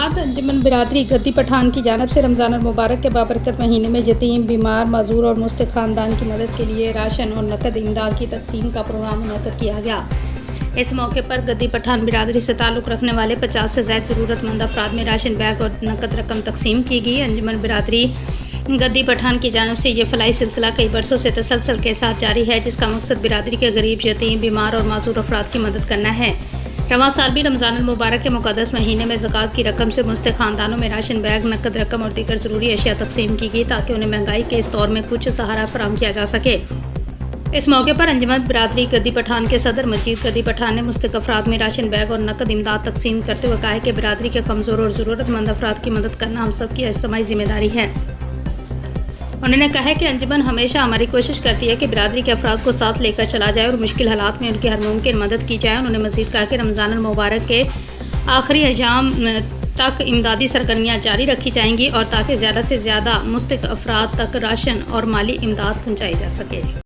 जमात अंजुमन बिरादरी गद्दी पठान की जानिब से रमज़ान मुबारक के बाबरकत महीने में यतीम, बीमार, माजूर और मुस्तक ख़ानदान की मदद के लिए राशन और नकद इमदाद की तकसीम का प्रोग्राम मुनक़्क़द किया गया। इस मौके पर गद्दी पठान बिरादरी से ताल्लुक़ रखने वाले 50 से ज़ायद ज़रूरतमंद अफराद में राशन बैग और नकद रकम तकसीम की गई। अंजुमन बिरादरी गद्दी पठान की जानिब से ये फलाई सिलसिला कई बरसों से तसलसल के साथ जारी है, जिसका मकसद बिरादरी के गरीब, यतीम, बीमार और माजूर अफराद की मदद करना है। रवां साल भी रमज़ान मुबारक के मुक़द्दस महीने में ज़कात की रकम से मुस्तक ख़ानदानों में राशन बैग, नकद रकम और दीगर ज़रूरी अशिया तकसीम की गई ताकि उन्हें महंगाई के इस दौर में कुछ सहारा फराहम किया जा सके। इस मौके पर अंजुमन बिरादरी गद्दी पठान के सदर मजीद गद्दी पठान ने मुस्तक अफराद में राशन बैग और नकद इमदाद तकसीम करते हुए कहा है कि बिरादरी के कमज़ोर और ज़रूरतमंद अफराद की मदद करना हम सब की इज्तिमाई ज़िम्मेदारी है। उन्होंने कहा है कि अंजुमन हमेशा हमारी कोशिश करती है कि बिरादरी के अफराद को साथ लेकर चला जाए और मुश्किल हालात में उनकी हर मुमकिन मदद की जाए। उन्होंने मज़ीद कहा कि रमज़ान मुबारक के आखिरी अय्याम तक इमदादी सरगर्मियाँ जारी रखी जाएंगी और ताकि ज़्यादा से ज़्यादा मुस्तक अफराद तक राशन और माली इमदाद पहुँचाई जा सके।